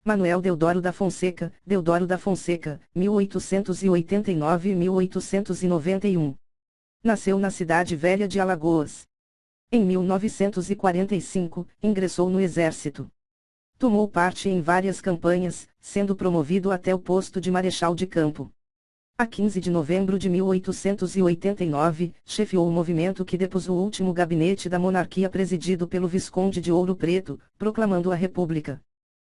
Manuel Deodoro da Fonseca, 1889-1891. Nasceu na cidade velha de Alagoas. Em 1945, ingressou no Exército. Tomou parte em várias campanhas, sendo promovido até o posto de Marechal de Campo. A 15 de novembro de 1889, chefiou o movimento que depôs o último gabinete da monarquia presidido pelo Visconde de Ouro Preto, proclamando a República.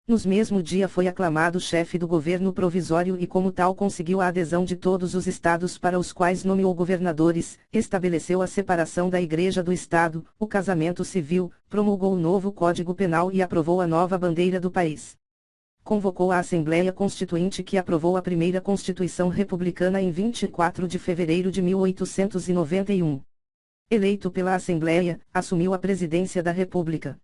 Nos mesmo dia foi aclamado chefe do governo provisório e como tal conseguiu a adesão de todos os estados para os quais nomeou governadores, estabeleceu a separação da Igreja do Estado, o casamento civil, promulgou o novo Código Penal e aprovou a nova bandeira do país. Convocou a Assembleia Constituinte que aprovou a primeira Constituição Republicana em 24 de fevereiro de 1891. Eleito pela Assembleia, assumiu a presidência da República.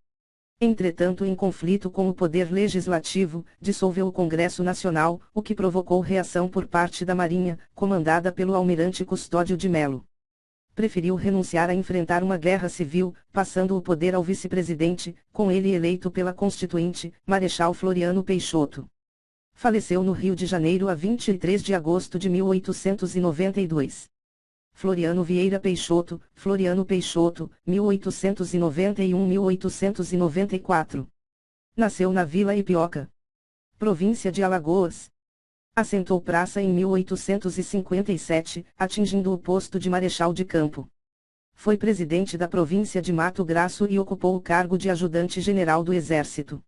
Entretanto, em conflito com o poder legislativo, dissolveu o Congresso Nacional, o que provocou reação por parte da Marinha, comandada pelo almirante Custódio de Melo. Preferiu renunciar a enfrentar uma guerra civil, passando o poder ao vice-presidente, com ele eleito pela Constituinte, Marechal Floriano Peixoto. Faleceu no Rio de Janeiro a 23 de agosto de 1892. Floriano Vieira Peixoto, 1891-1894. Nasceu na Vila Ipioca, província de Alagoas. Assentou praça em 1857, atingindo o posto de Marechal de Campo. Foi presidente da província de Mato Grosso e ocupou o cargo de ajudante-general do Exército.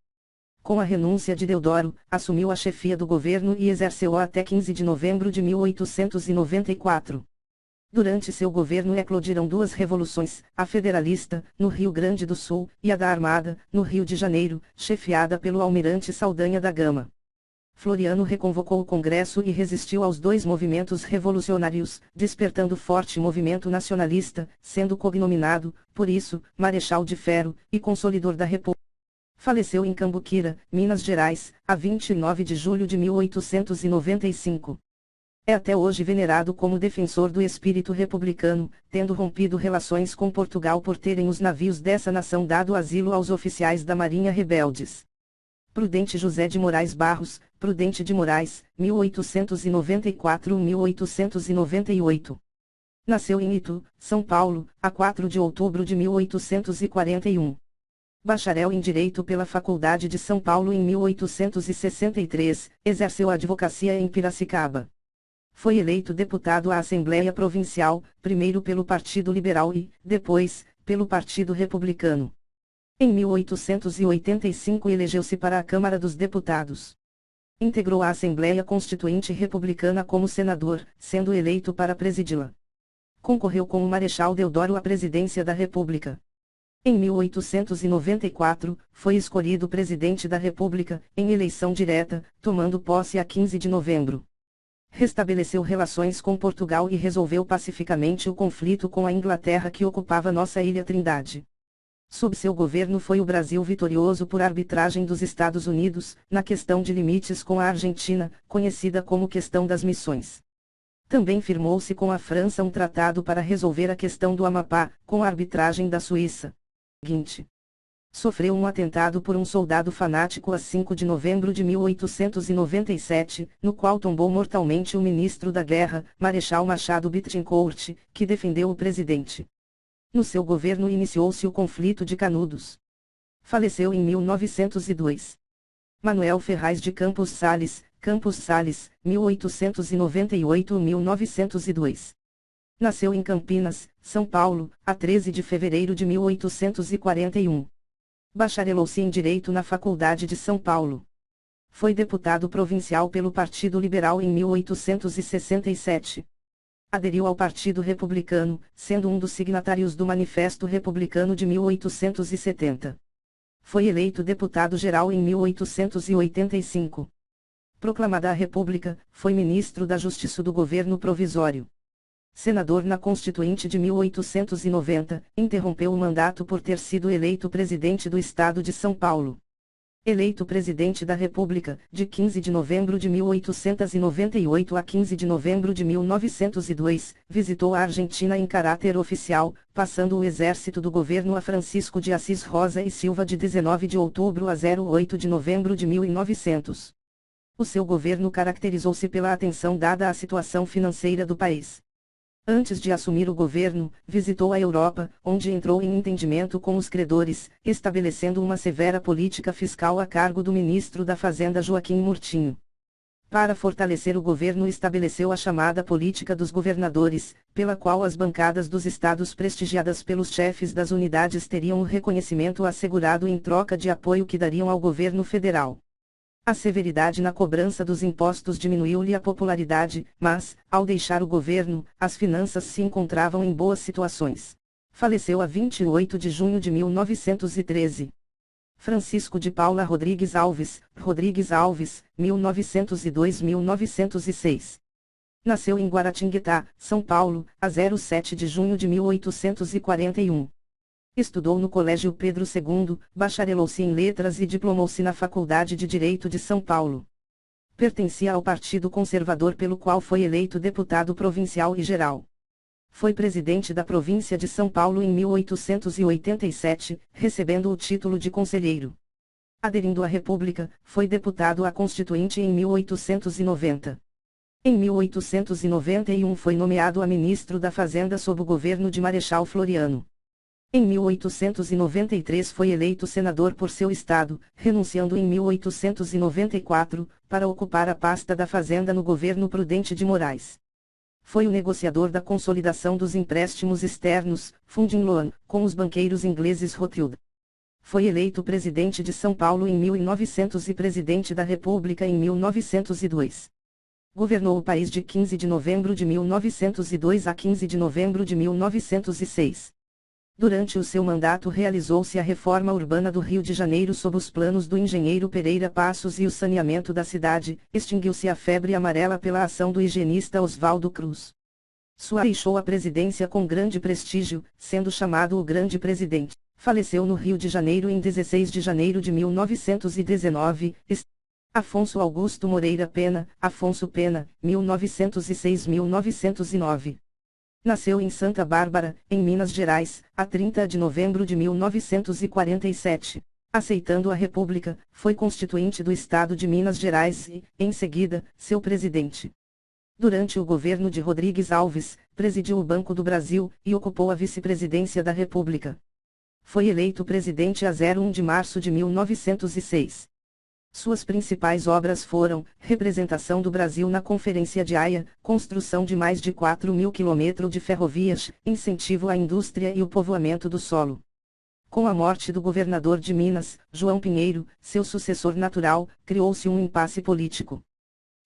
Com a renúncia de Deodoro, assumiu a chefia do governo e exerceu-a até 15 de novembro de 1894. Durante seu governo eclodiram duas revoluções, a federalista, no Rio Grande do Sul, e a da Armada, no Rio de Janeiro, chefiada pelo almirante Saldanha da Gama. Floriano reconvocou o Congresso e resistiu aos dois movimentos revolucionários, despertando forte movimento nacionalista, sendo cognominado, por isso, Marechal de Ferro, e Consolidor da República. Faleceu em Cambuquira, Minas Gerais, a 29 de julho de 1895. É até hoje venerado como defensor do espírito republicano, tendo rompido relações com Portugal por terem os navios dessa nação dado asilo aos oficiais da Marinha rebeldes. Prudente José de Moraes Barros, Prudente de Moraes, 1894-1898. Nasceu em Itu, São Paulo, a 4 de outubro de 1841. Bacharel em Direito pela Faculdade de São Paulo em 1863, exerceu a advocacia em Piracicaba. Foi eleito deputado à Assembleia Provincial, primeiro pelo Partido Liberal e, depois, pelo Partido Republicano. Em 1885 elegeu-se para a Câmara dos Deputados. Integrou a Assembleia Constituinte Republicana como senador, sendo eleito para presidi-la. Concorreu com o Marechal Deodoro à presidência da República. Em 1894, foi escolhido presidente da República, em eleição direta, tomando posse a 15 de novembro. Restabeleceu relações com Portugal e resolveu pacificamente o conflito com a Inglaterra que ocupava nossa Ilha Trindade. Sob seu governo foi o Brasil vitorioso por arbitragem dos Estados Unidos, na questão de limites com a Argentina, conhecida como Questão das Missões. Também firmou-se com a França um tratado para resolver a questão do Amapá, com a arbitragem da Suíça. Sofreu um atentado por um soldado fanático a 5 de novembro de 1897, no qual tombou mortalmente o ministro da Guerra, Marechal Machado Bittencourt, que defendeu o presidente. No seu governo iniciou-se o conflito de Canudos. Faleceu em 1902. Manuel Ferraz de Campos Sales, 1898-1902. Nasceu em Campinas, São Paulo, a 13 de fevereiro de 1841. Bacharelou-se em Direito na Faculdade de São Paulo. Foi deputado provincial pelo Partido Liberal em 1867. Aderiu ao Partido Republicano, sendo um dos signatários do Manifesto Republicano de 1870. Foi eleito deputado-geral em 1885. Proclamada a República, foi ministro da Justiça do governo provisório. Senador na Constituinte de 1890, interrompeu o mandato por ter sido eleito presidente do Estado de São Paulo. Eleito presidente da República, de 15 de novembro de 1898 a 15 de novembro de 1902, visitou a Argentina em caráter oficial, passando o exército do governo a Francisco de Assis Rosa e Silva de 19 de outubro a 08 de novembro de 1900. O seu governo caracterizou-se pela atenção dada à situação financeira do país. Antes de assumir o governo, visitou a Europa, onde entrou em entendimento com os credores, estabelecendo uma severa política fiscal a cargo do ministro da Fazenda Joaquim Murtinho. Para fortalecer o governo, estabeleceu a chamada política dos governadores, pela qual as bancadas dos estados prestigiadas pelos chefes das unidades teriam o reconhecimento assegurado em troca de apoio que dariam ao governo federal. A severidade na cobrança dos impostos diminuiu-lhe a popularidade, mas, ao deixar o governo, as finanças se encontravam em boas situações. Faleceu a 28 de junho de 1913. Francisco de Paula Rodrigues Alves, 1902-1906. Nasceu em Guaratinguetá, São Paulo, a 07 de junho de 1841. Estudou no Colégio Pedro II, bacharelou-se em Letras e diplomou-se na Faculdade de Direito de São Paulo. Pertencia ao Partido Conservador, pelo qual foi eleito deputado provincial e geral. Foi presidente da província de São Paulo em 1887, recebendo o título de conselheiro. Aderindo à República, foi deputado à Constituinte em 1890. Em 1891 foi nomeado a ministro da Fazenda sob o governo de Marechal Floriano. Em 1893 foi eleito senador por seu estado, renunciando em 1894, para ocupar a pasta da Fazenda no governo Prudente de Moraes. Foi o negociador da consolidação dos empréstimos externos, Funding Loan, com os banqueiros ingleses Rothschild. Foi eleito presidente de São Paulo em 1900 e presidente da República em 1902. Governou o país de 15 de novembro de 1902 a 15 de novembro de 1906. Durante o seu mandato realizou-se a reforma urbana do Rio de Janeiro sob os planos do engenheiro Pereira Passos e o saneamento da cidade, extinguiu-se a febre amarela pela ação do higienista Oswaldo Cruz. Suárez deixou a presidência com grande prestígio, sendo chamado o Grande Presidente. Faleceu no Rio de Janeiro em 16 de janeiro de 1919. Afonso Augusto Moreira Pena, Afonso Pena, 1906-1909. Nasceu em Santa Bárbara, em Minas Gerais, a 30 de novembro de 1947. Aceitando a República, foi constituinte do Estado de Minas Gerais e, em seguida, seu presidente. Durante o governo de Rodrigues Alves, presidiu o Banco do Brasil, e ocupou a vice-presidência da República. Foi eleito presidente a 01 de março de 1906. Suas principais obras foram: representação do Brasil na Conferência de Haia, construção de mais de 4.000 quilômetros de ferrovias, incentivo à indústria e o povoamento do solo. Com a morte do governador de Minas, João Pinheiro, seu sucessor natural, criou-se um impasse político.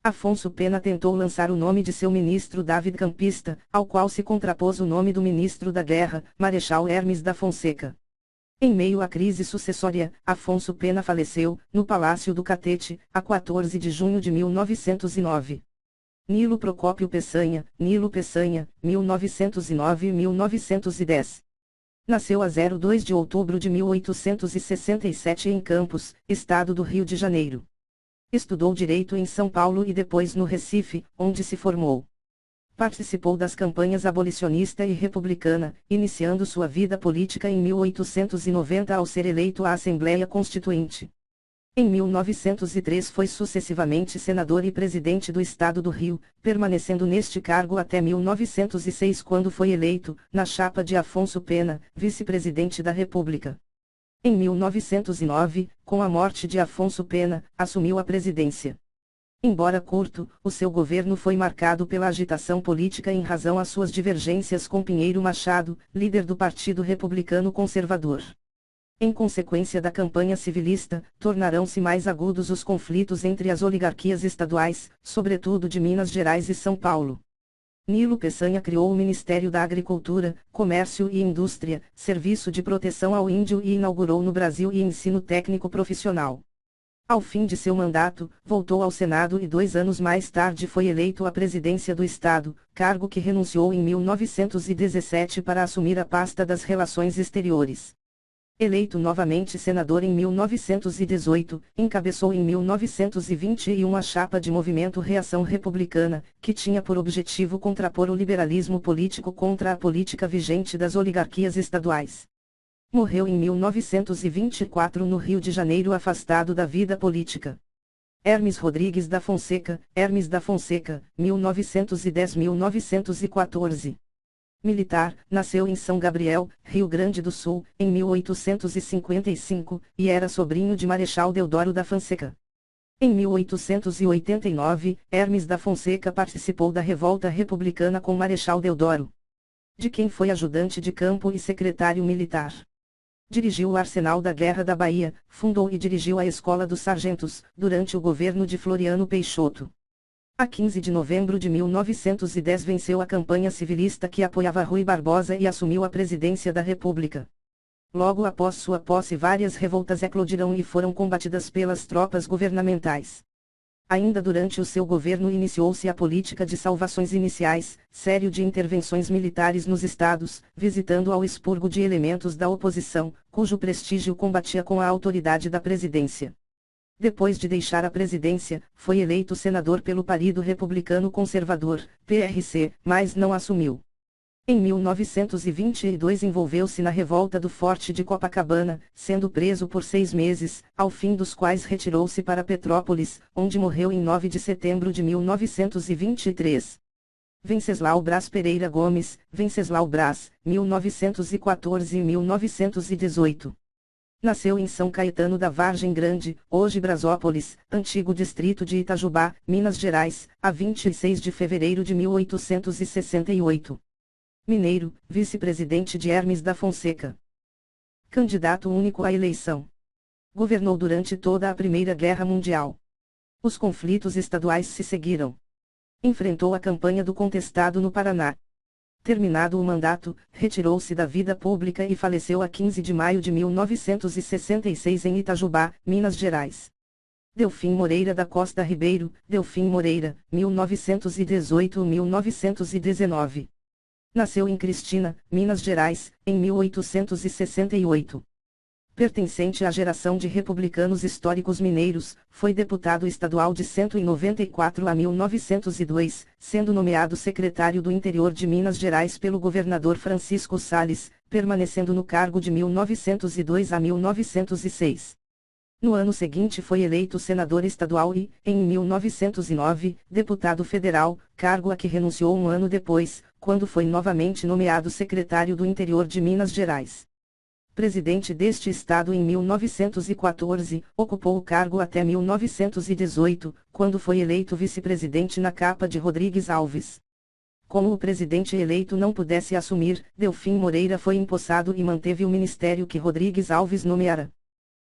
Afonso Pena tentou lançar o nome de seu ministro David Campista, ao qual se contrapôs o nome do ministro da Guerra, Marechal Hermes da Fonseca. Em meio à crise sucessória, Afonso Pena faleceu, no Palácio do Catete, a 14 de junho de 1909. Nilo Procópio Peçanha, Nilo Peçanha, 1909-1910. Nasceu a 02 de outubro de 1867 em Campos, estado do Rio de Janeiro. Estudou Direito em São Paulo e depois no Recife, onde se formou. Participou das campanhas abolicionista e republicana, iniciando sua vida política em 1890 ao ser eleito à Assembleia Constituinte. Em 1903 foi sucessivamente senador e presidente do Estado do Rio, permanecendo neste cargo até 1906, quando foi eleito, na chapa de Afonso Pena, vice-presidente da República. Em 1909, com a morte de Afonso Pena, assumiu a presidência. Embora curto, o seu governo foi marcado pela agitação política em razão às suas divergências com Pinheiro Machado, líder do Partido Republicano Conservador. Em consequência da campanha civilista, tornarão-se mais agudos os conflitos entre as oligarquias estaduais, sobretudo de Minas Gerais e São Paulo. Nilo Peçanha criou o Ministério da Agricultura, Comércio e Indústria, Serviço de Proteção ao Índio e inaugurou no Brasil e ensino técnico profissional. Ao fim de seu mandato, voltou ao Senado e 2 anos mais tarde foi eleito à presidência do Estado, cargo que renunciou em 1917 para assumir a pasta das Relações Exteriores. Eleito novamente senador em 1918, encabeçou em 1921 a chapa de Movimento Reação Republicana, que tinha por objetivo contrapor o liberalismo político contra a política vigente das oligarquias estaduais. Morreu em 1924 no Rio de Janeiro, afastado da vida política. Hermes Rodrigues da Fonseca, 1910-1914. Militar, nasceu em São Gabriel, Rio Grande do Sul, em 1855, e era sobrinho de Marechal Deodoro da Fonseca. Em 1889, Hermes da Fonseca participou da revolta republicana com Marechal Deodoro, de quem foi ajudante de campo e secretário militar. Dirigiu o Arsenal da Guerra da Bahia, fundou e dirigiu a Escola dos Sargentos, durante o governo de Floriano Peixoto. A 15 de novembro de 1910 venceu a campanha civilista que apoiava Rui Barbosa e assumiu a presidência da República. Logo após sua posse, várias revoltas eclodiram e foram combatidas pelas tropas governamentais. Ainda durante o seu governo iniciou-se a política de salvações iniciais, série de intervenções militares nos estados, visitando ao expurgo de elementos da oposição, cujo prestígio combatia com a autoridade da presidência. Depois de deixar a presidência, foi eleito senador pelo Partido Republicano Conservador, PRC, mas não assumiu. Em 1922 envolveu-se na revolta do Forte de Copacabana, sendo preso por 6 meses, ao fim dos quais retirou-se para Petrópolis, onde morreu em 9 de setembro de 1923. Venceslau Braz Pereira Gomes, Venceslau Braz, 1914-1918. Nasceu em São Caetano da Vargem Grande, hoje Brasópolis, antigo distrito de Itajubá, Minas Gerais, a 26 de fevereiro de 1868. Mineiro, vice-presidente de Hermes da Fonseca. Candidato único à eleição. Governou durante toda a Primeira Guerra Mundial. Os conflitos estaduais se seguiram. Enfrentou a campanha do contestado no Paraná. Terminado o mandato, retirou-se da vida pública e faleceu a 15 de maio de 1966 em Itajubá, Minas Gerais. Delfim Moreira da Costa Ribeiro, Delfim Moreira, 1918-1919. Nasceu em Cristina, Minas Gerais, em 1868. Pertencente à geração de republicanos históricos mineiros, foi deputado estadual de 194 a 1902, sendo nomeado secretário do Interior de Minas Gerais pelo governador Francisco Salles, permanecendo no cargo de 1902 a 1906. No ano seguinte foi eleito senador estadual e, em 1909, deputado federal, cargo a que renunciou um ano depois, quando foi novamente nomeado secretário do Interior de Minas Gerais. Presidente deste estado em 1914, ocupou o cargo até 1918, quando foi eleito vice-presidente na capa de Rodrigues Alves. Como o presidente eleito não pudesse assumir, Delfim Moreira foi empossado e manteve o ministério que Rodrigues Alves nomeara.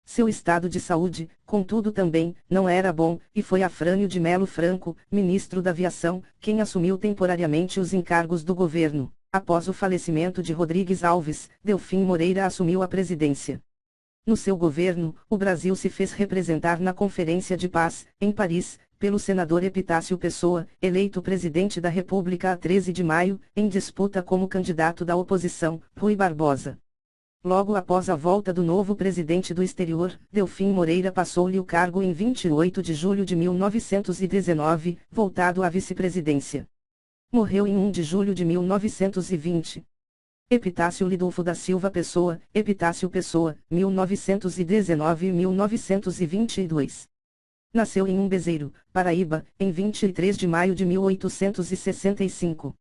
Seu estado de saúde, contudo também, não era bom, e foi Afrânio de Melo Franco, ministro da Aviação, quem assumiu temporariamente os encargos do governo. Após o falecimento de Rodrigues Alves, Delfim Moreira assumiu a presidência. No seu governo, o Brasil se fez representar na Conferência de Paz, em Paris, pelo senador Epitácio Pessoa, eleito presidente da República a 13 de maio, em disputa como candidato da oposição, Rui Barbosa. Logo após a volta do novo presidente do exterior, Delfim Moreira passou-lhe o cargo em 28 de julho de 1919, voltado à vice-presidência. Morreu em 1 de julho de 1920. Epitácio Lidolfo da Silva Pessoa, Epitácio Pessoa, 1919-1922. Nasceu em Umbezeiro, Paraíba, em 23 de maio de 1865.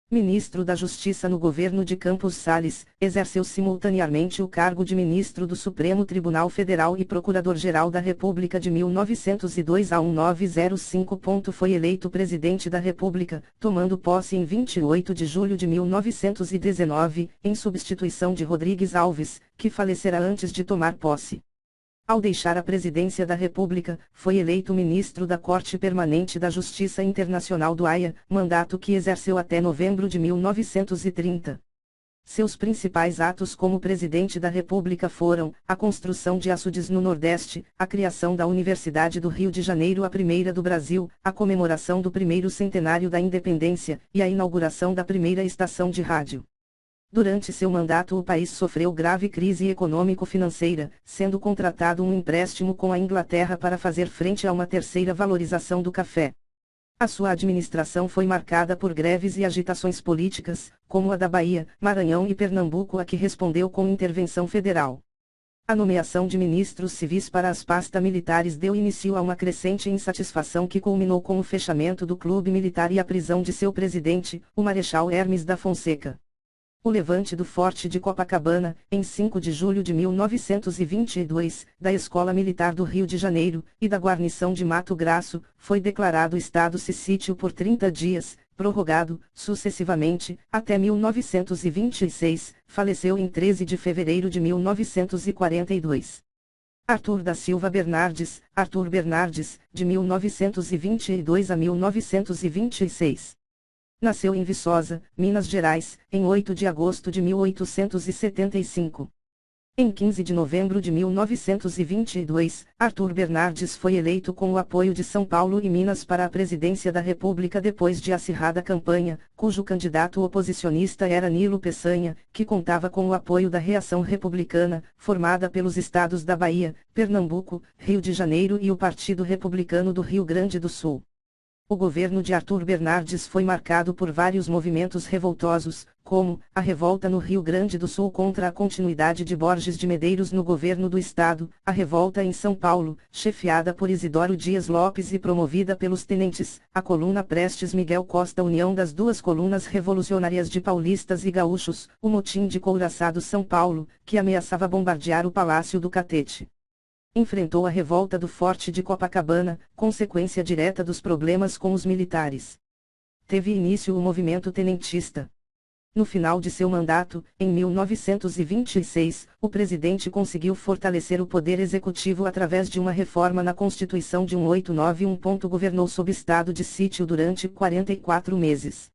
Ministro da Justiça no governo de Campos Salles, exerceu simultaneamente o cargo de ministro do Supremo Tribunal Federal e Procurador-Geral da República de 1902 a 1905. Foi eleito presidente da República, tomando posse em 28 de julho de 1919, em substituição de Rodrigues Alves, que falecera antes de tomar posse. Ao deixar a presidência da República, foi eleito ministro da Corte Permanente da Justiça Internacional do Haia, mandato que exerceu até novembro de 1930. Seus principais atos como presidente da República foram: a construção de açudes no Nordeste, a criação da Universidade do Rio de Janeiro, a primeira do Brasil, a comemoração do primeiro centenário da Independência, e a inauguração da primeira estação de rádio. Durante seu mandato o país sofreu grave crise econômico-financeira, sendo contratado um empréstimo com a Inglaterra para fazer frente a uma terceira valorização do café. A sua administração foi marcada por greves e agitações políticas, como a da Bahia, Maranhão e Pernambuco, a que respondeu com intervenção federal. A nomeação de ministros civis para as pastas militares deu início a uma crescente insatisfação que culminou com o fechamento do clube militar e a prisão de seu presidente, o Marechal Hermes da Fonseca. O levante do Forte de Copacabana, em 5 de julho de 1922, da Escola Militar do Rio de Janeiro, e da guarnição de Mato Grosso, foi declarado estado de sítio por 30 dias, prorrogado, sucessivamente, até 1926, faleceu em 13 de fevereiro de 1942. Arthur da Silva Bernardes, Arthur Bernardes, de 1922 a 1926. Nasceu em Viçosa, Minas Gerais, em 8 de agosto de 1875. Em 15 de novembro de 1922, Arthur Bernardes foi eleito com o apoio de São Paulo e Minas para a presidência da República depois de acirrada campanha, cujo candidato oposicionista era Nilo Peçanha, que contava com o apoio da Reação Republicana, formada pelos estados da Bahia, Pernambuco, Rio de Janeiro e o Partido Republicano do Rio Grande do Sul. O governo de Arthur Bernardes foi marcado por vários movimentos revoltosos, como a revolta no Rio Grande do Sul contra a continuidade de Borges de Medeiros no governo do estado, a revolta em São Paulo, chefiada por Isidoro Dias Lopes e promovida pelos tenentes, a Coluna Prestes Miguel Costa, união das duas colunas revolucionárias de paulistas e gaúchos, o motim de Couraçado São Paulo, que ameaçava bombardear o Palácio do Catete. Enfrentou a revolta do Forte de Copacabana, consequência direta dos problemas com os militares. Teve início o movimento tenentista. No final de seu mandato, em 1926, o presidente conseguiu fortalecer o poder executivo através de uma reforma na Constituição de 1891. Governou sob estado de sítio durante 44 meses.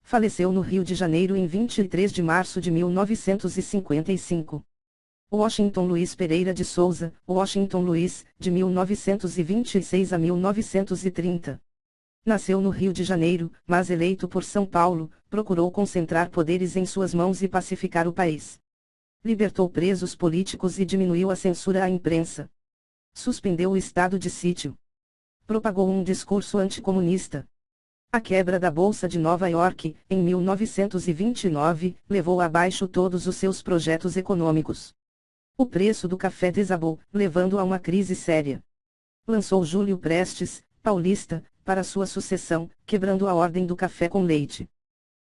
Faleceu no Rio de Janeiro em 23 de março de 1955. Washington Luiz Pereira de Souza, Washington Luiz, de 1926 a 1930. Nasceu no Rio de Janeiro, mas eleito por São Paulo, procurou concentrar poderes em suas mãos e pacificar o país. Libertou presos políticos e diminuiu a censura à imprensa. Suspendeu o estado de sítio. Propagou um discurso anticomunista. A quebra da Bolsa de Nova York, em 1929, levou abaixo todos os seus projetos econômicos. O preço do café desabou, levando a uma crise séria. Lançou Júlio Prestes, paulista, para sua sucessão, quebrando a ordem do café com leite.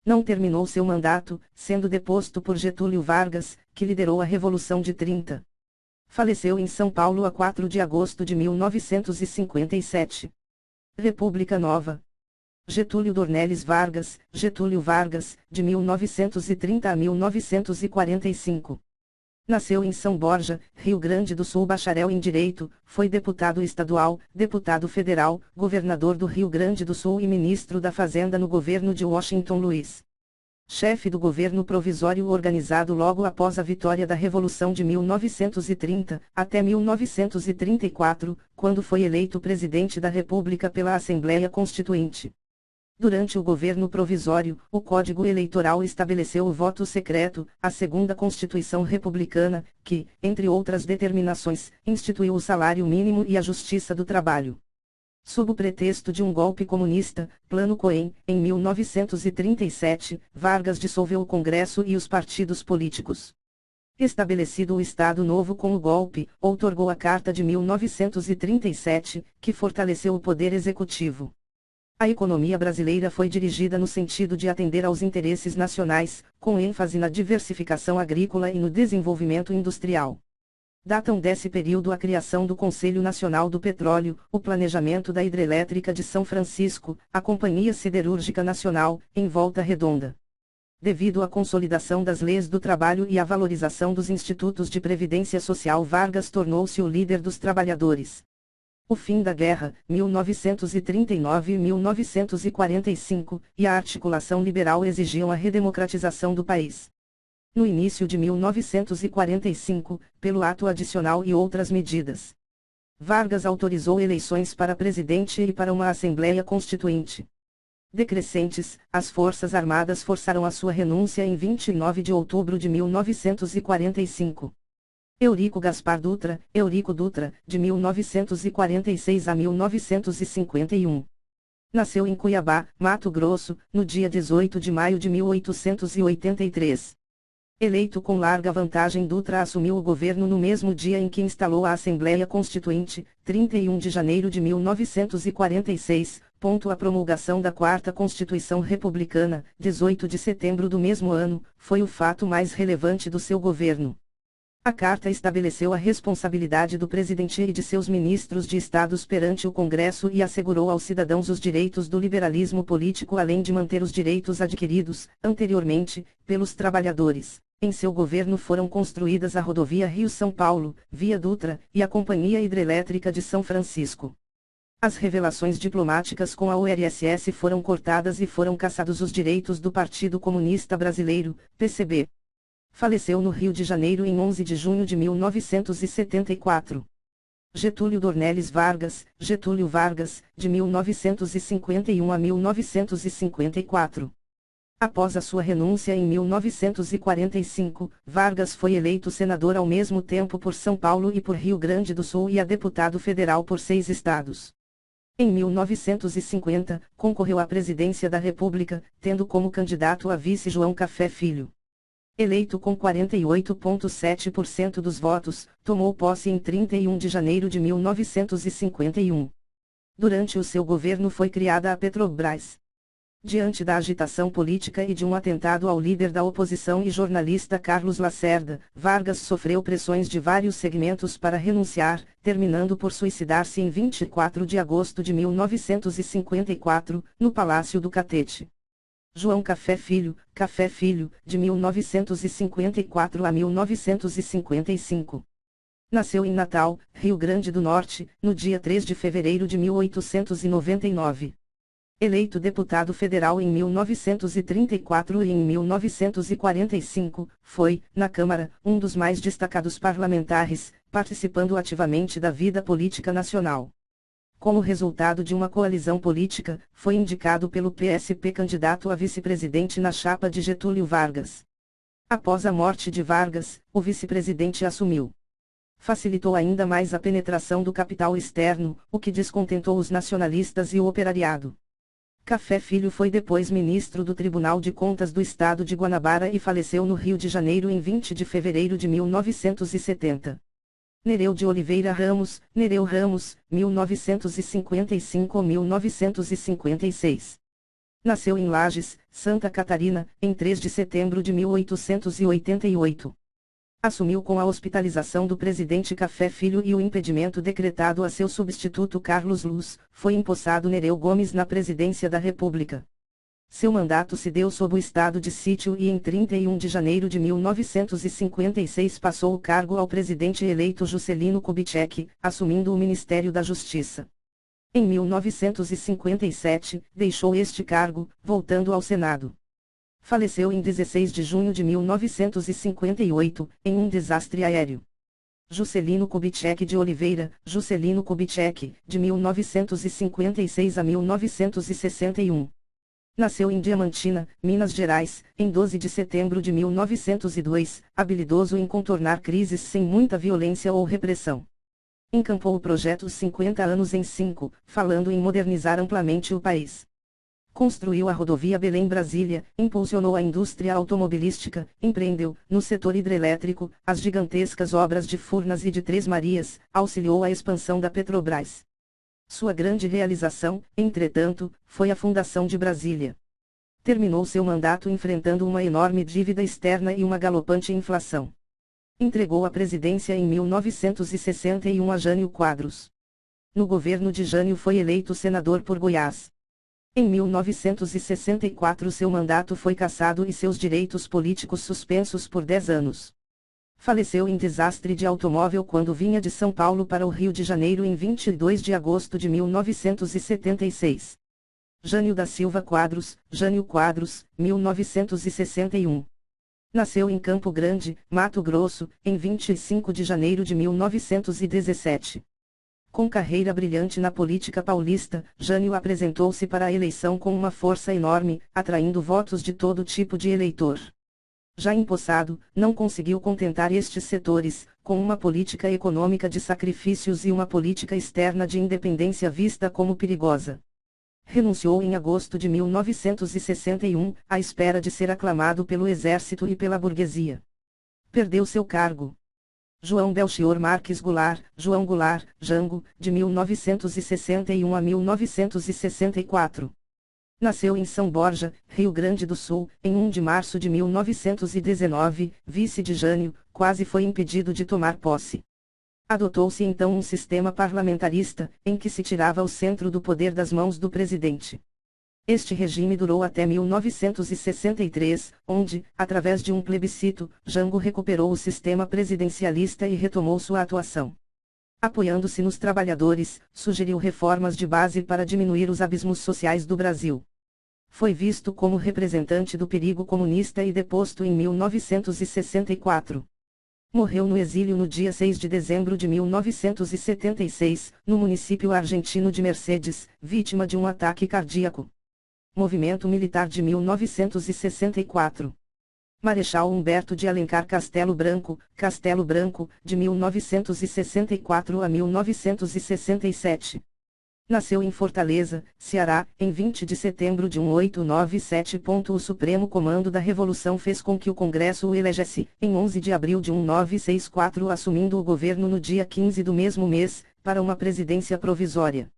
Não terminou seu mandato, sendo deposto por Getúlio Vargas, que liderou a Revolução de 30. Faleceu em São Paulo a 4 de agosto de 1957. República Nova. Getúlio Dornelles Vargas, Getúlio Vargas, de 1930 a 1945. Nasceu em São Borja, Rio Grande do Sul. Bacharel em Direito, foi deputado estadual, deputado federal, governador do Rio Grande do Sul e ministro da Fazenda no governo de Washington Luiz. Chefe do governo provisório organizado logo após a vitória da Revolução de 1930, até 1934, quando foi eleito presidente da República pela Assembleia Constituinte. Durante o governo provisório, o Código Eleitoral estabeleceu o voto secreto, a segunda Constituição Republicana, que, entre outras determinações, instituiu o salário mínimo e a justiça do trabalho. Sob o pretexto de um golpe comunista, Plano Cohen, em 1937, Vargas dissolveu o Congresso e os partidos políticos. Estabelecido o Estado Novo com o golpe, outorgou a Carta de 1937, que fortaleceu o poder executivo. A economia brasileira foi dirigida no sentido de atender aos interesses nacionais, com ênfase na diversificação agrícola e no desenvolvimento industrial. Datam desse período a criação do Conselho Nacional do Petróleo, o planejamento da Hidrelétrica de São Francisco, a Companhia Siderúrgica Nacional, em Volta Redonda. Devido à consolidação das leis do trabalho e à valorização dos institutos de previdência social, Vargas tornou-se o líder dos trabalhadores. O fim da guerra, 1939 e 1945, e a articulação liberal exigiam a redemocratização do país. No início de 1945, pelo Ato Adicional e outras medidas, Vargas autorizou eleições para presidente e para uma Assembleia Constituinte. decrescentes, as Forças Armadas forçaram a sua renúncia em 29 de outubro de 1945. Eurico Gaspar Dutra, Eurico Dutra, de 1946 a 1951. Nasceu em Cuiabá, Mato Grosso, no dia 18 de maio de 1883. Eleito com larga vantagem, Dutra assumiu o governo no mesmo dia em que instalou a Assembleia Constituinte, 31 de janeiro de 1946, a promulgação da Quarta Constituição Republicana, 18 de setembro do mesmo ano, foi o fato mais relevante do seu governo. A Carta estabeleceu a responsabilidade do presidente e de seus ministros de Estados perante o Congresso e assegurou aos cidadãos os direitos do liberalismo político, além de manter os direitos adquiridos, anteriormente, pelos trabalhadores. Em seu governo foram construídas a rodovia Rio-São Paulo, Via Dutra, e a Companhia Hidrelétrica de São Francisco. As revelações diplomáticas com a URSS foram cortadas e foram cassados os direitos do Partido Comunista Brasileiro, PCB. Faleceu no Rio de Janeiro em 11 de junho de 1974. Getúlio Dornelles Vargas, Getúlio Vargas, de 1951 a 1954. Após a sua renúncia em 1945, Vargas foi eleito senador ao mesmo tempo por São Paulo e por Rio Grande do Sul e a deputado federal por 6 estados. Em 1950, concorreu à presidência da República, tendo como candidato a vice João Café Filho. Eleito com 48,7% dos votos, tomou posse em 31 de janeiro de 1951. Durante o seu governo foi criada a Petrobras. Diante da agitação política e de um atentado ao líder da oposição e jornalista Carlos Lacerda, Vargas sofreu pressões de vários segmentos para renunciar, terminando por suicidar-se em 24 de agosto de 1954, no Palácio do Catete. João Café Filho, de 1954 a 1955. Nasceu em Natal, Rio Grande do Norte, no dia 3 de fevereiro de 1899. Eleito deputado federal em 1934 e em 1945, foi, na Câmara, um dos mais destacados parlamentares, participando ativamente da vida política nacional. Como resultado de uma coalizão política, foi indicado pelo PSP candidato a vice-presidente na chapa de Getúlio Vargas. Após a morte de Vargas, o vice-presidente assumiu. Facilitou ainda mais a penetração do capital externo, o que descontentou os nacionalistas e o operariado. Café Filho foi depois ministro do Tribunal de Contas do Estado de Guanabara e faleceu no Rio de Janeiro em 20 de fevereiro de 1970. Nereu de Oliveira Ramos, Nereu Ramos, 1955-1956. Nasceu em Lages, Santa Catarina, em 3 de setembro de 1888. Assumiu com a hospitalização do presidente Café Filho e o impedimento decretado a seu substituto Carlos Luz, foi empossado Nereu Gomes na presidência da República. Seu mandato se deu sob o estado de sítio e em 31 de janeiro de 1956 passou o cargo ao presidente eleito Juscelino Kubitschek, assumindo o Ministério da Justiça. Em 1957, deixou este cargo, voltando ao Senado. Faleceu em 16 de junho de 1958, em um desastre aéreo. Juscelino Kubitschek de Oliveira, Juscelino Kubitschek, de 1956 a 1961. Nasceu em Diamantina, Minas Gerais, em 12 de setembro de 1902, habilidoso em contornar crises sem muita violência ou repressão. Encampou o projeto 50 anos em 5, falando em modernizar amplamente o país. Construiu a rodovia Belém-Brasília, impulsionou a indústria automobilística, empreendeu, no setor hidrelétrico, as gigantescas obras de Furnas e de Três Marias, auxiliou a expansão da Petrobras. Sua grande realização, entretanto, foi a fundação de Brasília. Terminou seu mandato enfrentando uma enorme dívida externa e uma galopante inflação. Entregou a presidência em 1961 a Jânio Quadros. No governo de Jânio foi eleito senador por Goiás. Em 1964 seu mandato foi cassado e seus direitos políticos suspensos por 10 anos. Faleceu em desastre de automóvel quando vinha de São Paulo para o Rio de Janeiro em 22 de agosto de 1976. Jânio da Silva Quadros, Jânio Quadros, 1961. Nasceu em Campo Grande, Mato Grosso, em 25 de janeiro de 1917. Com carreira brilhante na política paulista, Jânio apresentou-se para a eleição com uma força enorme, atraindo votos de todo tipo de eleitor. Já empossado, não conseguiu contentar estes setores, com uma política econômica de sacrifícios e uma política externa de independência vista como perigosa. Renunciou em agosto de 1961, à espera de ser aclamado pelo exército e pela burguesia. Perdeu seu cargo. João Belchior Marques Goulart, João Goulart, Jango, de 1961 a 1964. Nasceu em São Borja, Rio Grande do Sul, em 1 de março de 1919, vice de Jânio, quase foi impedido de tomar posse. Adotou-se então um sistema parlamentarista, em que se tirava o centro do poder das mãos do presidente. Este regime durou até 1963, onde, através de um plebiscito, Jango recuperou o sistema presidencialista e retomou sua atuação. Apoiando-se nos trabalhadores, sugeriu reformas de base para diminuir os abismos sociais do Brasil. Foi visto como representante do perigo comunista e deposto em 1964. Morreu no exílio no dia 6 de dezembro de 1976, no município argentino de Mercedes, vítima de um ataque cardíaco. Movimento Militar de 1964. Marechal Humberto de Alencar Castelo Branco, de 1964 a 1967. Nasceu em Fortaleza, Ceará, em 20 de setembro de 1897. O Supremo Comando da Revolução fez com que o Congresso o elegesse, em 11 de abril de 1964, assumindo o governo no dia 15 do mesmo mês, para uma presidência provisória.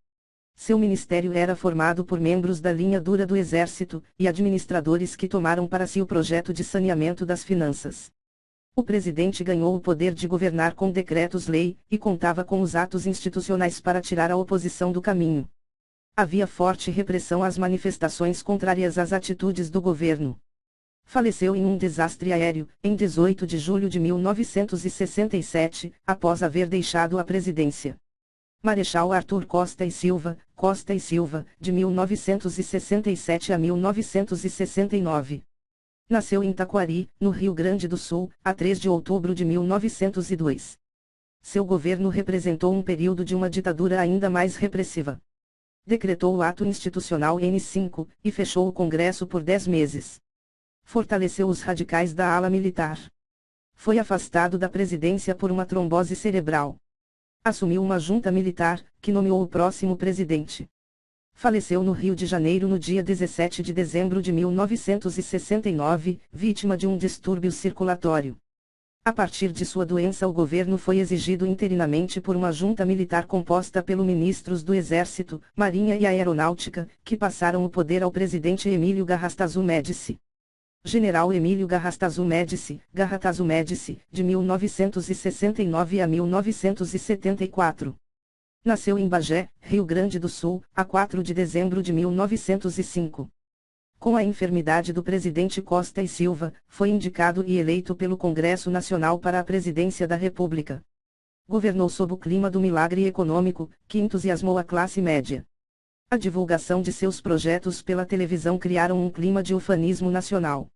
Seu ministério era formado por membros da linha dura do Exército, e administradores que tomaram para si o projeto de saneamento das finanças. O presidente ganhou o poder de governar com decretos-lei, e contava com os atos institucionais para tirar a oposição do caminho. Havia forte repressão às manifestações contrárias às atitudes do governo. Faleceu em um desastre aéreo, em 18 de julho de 1967, após haver deixado a presidência. Marechal Arthur Costa e Silva, de 1967 a 1969. Nasceu em Taquari, no Rio Grande do Sul, a 3 de outubro de 1902. Seu governo representou um período de uma ditadura ainda mais repressiva. Decretou o Ato Institucional N5, e fechou o Congresso por 10 meses. Fortaleceu os radicais da ala militar. Foi afastado da presidência por uma trombose cerebral. Assumiu uma junta militar, que nomeou o próximo presidente. Faleceu no Rio de Janeiro no dia 17 de dezembro de 1969, vítima de um distúrbio circulatório. A partir de sua doença, o governo foi exigido interinamente por uma junta militar composta pelos ministros do Exército, Marinha e Aeronáutica, que passaram o poder ao presidente Emílio Garrastazu Médici. General Emílio Garrastazu Médici, de 1969 a 1974. Nasceu em Bagé, Rio Grande do Sul, a 4 de dezembro de 1905. Com a enfermidade do presidente Costa e Silva, foi indicado e eleito pelo Congresso Nacional para a presidência da República. Governou sob o clima do milagre econômico, que entusiasmou a classe média. A divulgação de seus projetos pela televisão criaram um clima de ufanismo nacional.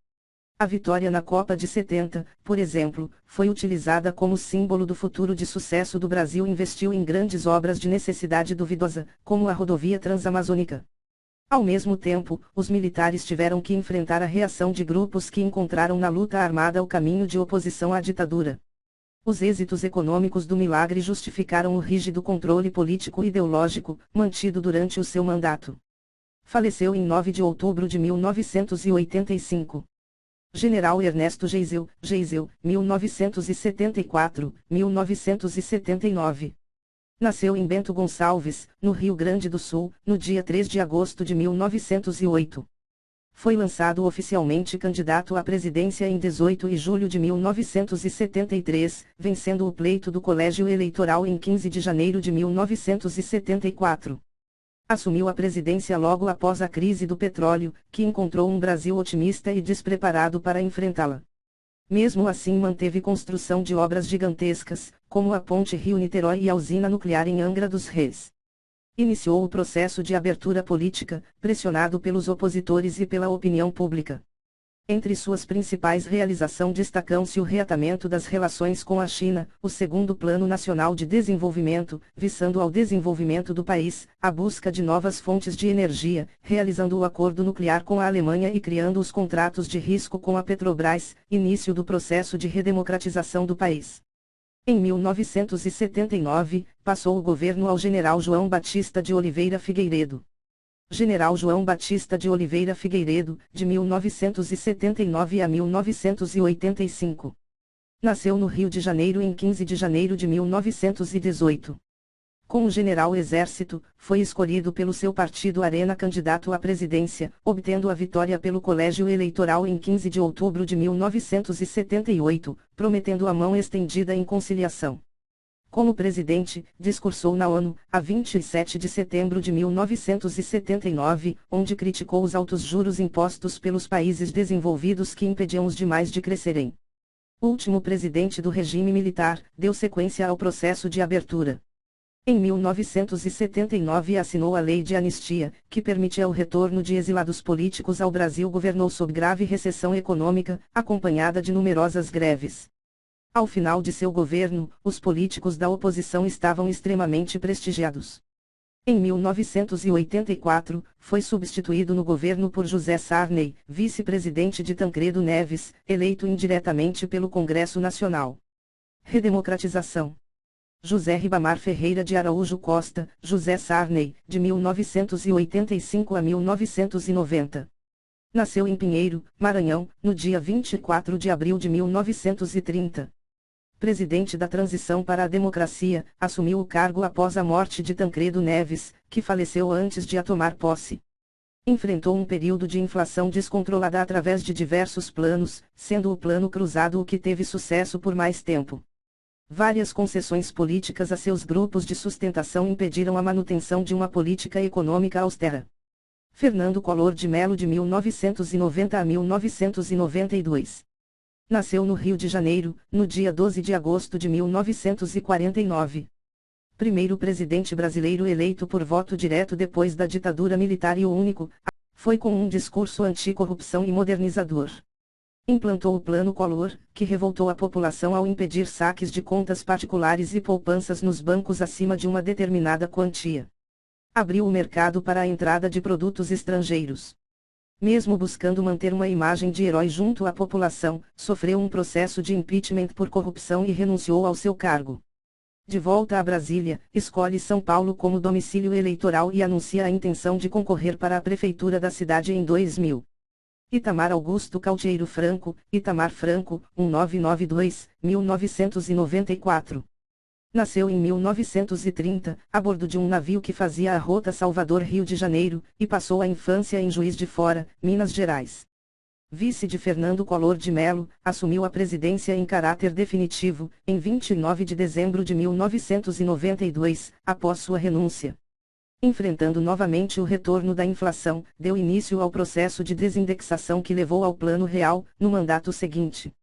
A vitória na Copa de 70, por exemplo, foi utilizada como símbolo do futuro de sucesso do Brasil. Investiu em grandes obras de necessidade duvidosa, como a rodovia transamazônica. Ao mesmo tempo, os militares tiveram que enfrentar a reação de grupos que encontraram na luta armada o caminho de oposição à ditadura. Os êxitos econômicos do milagre justificaram o rígido controle político-ideológico, mantido durante o seu mandato. Faleceu em 9 de outubro de 1985. General Ernesto Geisel, 1974-1979. Nasceu em Bento Gonçalves, no Rio Grande do Sul, no dia 3 de agosto de 1908. Foi lançado oficialmente candidato à presidência em 18 de julho de 1973, vencendo o pleito do Colégio Eleitoral em 15 de janeiro de 1974. Assumiu a presidência logo após a crise do petróleo, que encontrou um Brasil otimista e despreparado para enfrentá-la. Mesmo assim, manteve construção de obras gigantescas, como a Ponte Rio-Niterói e a usina nuclear em Angra dos Reis. Iniciou o processo de abertura política, pressionado pelos opositores e pela opinião pública. Entre suas principais realizações destacam-se o reatamento das relações com a China, o segundo Plano Nacional de Desenvolvimento, visando ao desenvolvimento do país, a busca de novas fontes de energia, realizando o acordo nuclear com a Alemanha e criando os contratos de risco com a Petrobras, início do processo de redemocratização do país. Em 1979, passou o governo ao General João Batista de Oliveira Figueiredo. General João Batista de Oliveira Figueiredo, de 1979 a 1985. Nasceu no Rio de Janeiro em 15 de janeiro de 1918. Como general exército, foi escolhido pelo seu partido Arena candidato à presidência, obtendo a vitória pelo colégio eleitoral em 15 de outubro de 1978, prometendo a mão estendida em conciliação. Como presidente, discursou na ONU, a 27 de setembro de 1979, onde criticou os altos juros impostos pelos países desenvolvidos que impediam os demais de crescerem. Último presidente do regime militar, deu sequência ao processo de abertura. Em 1979 assinou a Lei de Anistia, que permitia o retorno de exilados políticos ao Brasil. Governou sob grave recessão econômica, acompanhada de numerosas greves. Ao final de seu governo, os políticos da oposição estavam extremamente prestigiados. Em 1984, foi substituído no governo por José Sarney, vice-presidente de Tancredo Neves, eleito indiretamente pelo Congresso Nacional. Redemocratização. José Ribamar Ferreira de Araújo Costa, José Sarney, de 1985 a 1990. Nasceu em Pinheiro, Maranhão, no dia 24 de abril de 1930. Presidente da Transição para a Democracia, assumiu o cargo após a morte de Tancredo Neves, que faleceu antes de tomar posse. Enfrentou um período de inflação descontrolada através de diversos planos, sendo o Plano Cruzado o que teve sucesso por mais tempo. Várias concessões políticas a seus grupos de sustentação impediram a manutenção de uma política econômica austera. Fernando Collor de Mello, de 1990 a 1992. Nasceu no Rio de Janeiro, no dia 12 de agosto de 1949. Primeiro presidente brasileiro eleito por voto direto depois da ditadura militar e o único, foi com um discurso anticorrupção e modernizador. Implantou o Plano Collor, que revoltou a população ao impedir saques de contas particulares e poupanças nos bancos acima de uma determinada quantia. Abriu o mercado para a entrada de produtos estrangeiros. Mesmo buscando manter uma imagem de herói junto à população, sofreu um processo de impeachment por corrupção e renunciou ao seu cargo. De volta a Brasília, escolhe São Paulo como domicílio eleitoral e anuncia a intenção de concorrer para a prefeitura da cidade em 2000. Itamar Augusto Calcheiro Franco, Itamar Franco, 1992, 1994. Nasceu em 1930, a bordo de um navio que fazia a rota Salvador-Rio de Janeiro, e passou a infância em Juiz de Fora, Minas Gerais. Vice de Fernando Collor de Mello, assumiu a presidência em caráter definitivo, em 29 de dezembro de 1992, após sua renúncia. Enfrentando novamente o retorno da inflação, deu início ao processo de desindexação que levou ao Plano Real, no mandato seguinte.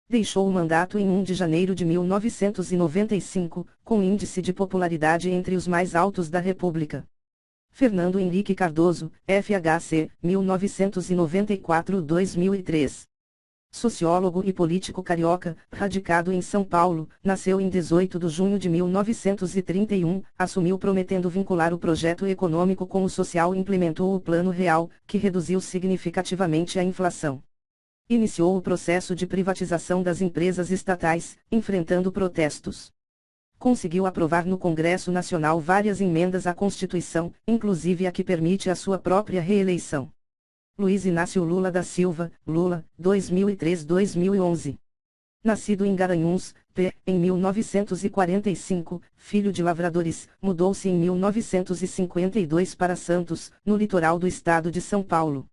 Deixou o mandato em 1 de janeiro de 1995, com índice de popularidade entre os mais altos da República. Fernando Henrique Cardoso, FHC, 1994-2003. Sociólogo e político carioca, radicado em São Paulo, nasceu em 18 de junho de 1931, assumiu prometendo vincular o projeto econômico com o social e implementou o Plano Real, que reduziu significativamente a inflação. Iniciou o processo de privatização das empresas estatais, enfrentando protestos. Conseguiu aprovar no Congresso Nacional várias emendas à Constituição, inclusive a que permite a sua própria reeleição. Luiz Inácio Lula da Silva, Lula, 2003-2011. Nascido em Garanhuns, P., em 1945, filho de lavradores, mudou-se em 1952 para Santos, no litoral do estado de São Paulo.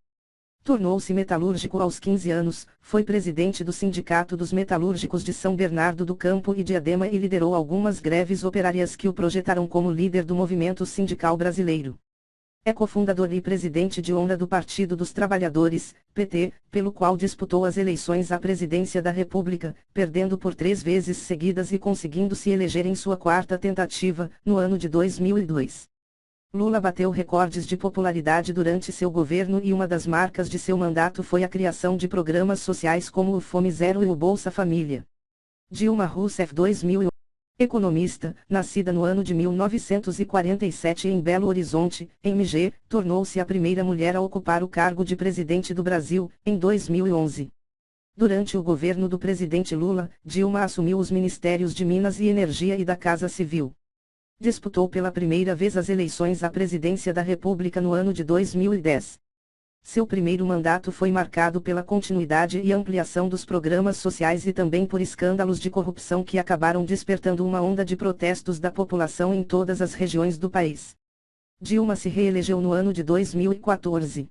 Tornou-se metalúrgico aos 15 anos, foi presidente do Sindicato dos Metalúrgicos de São Bernardo do Campo e Diadema e liderou algumas greves operárias que o projetaram como líder do movimento sindical brasileiro. É cofundador e presidente de honra do Partido dos Trabalhadores, PT, pelo qual disputou as eleições à presidência da República, perdendo por 3 vezes seguidas e conseguindo se eleger em sua 4ª tentativa, no ano de 2002. Lula bateu recordes de popularidade durante seu governo e uma das marcas de seu mandato foi a criação de programas sociais como o Fome Zero e o Bolsa Família. Dilma Rousseff 2001. Economista, nascida no ano de 1947 em Belo Horizonte, MG, tornou-se a primeira mulher a ocupar o cargo de presidente do Brasil, em 2011. Durante o governo do presidente Lula, Dilma assumiu os ministérios de Minas e Energia e da Casa Civil. Disputou pela primeira vez as eleições à presidência da República no ano de 2010. Seu primeiro mandato foi marcado pela continuidade e ampliação dos programas sociais e também por escândalos de corrupção que acabaram despertando uma onda de protestos da população em todas as regiões do país. Dilma se reelegeu no ano de 2014.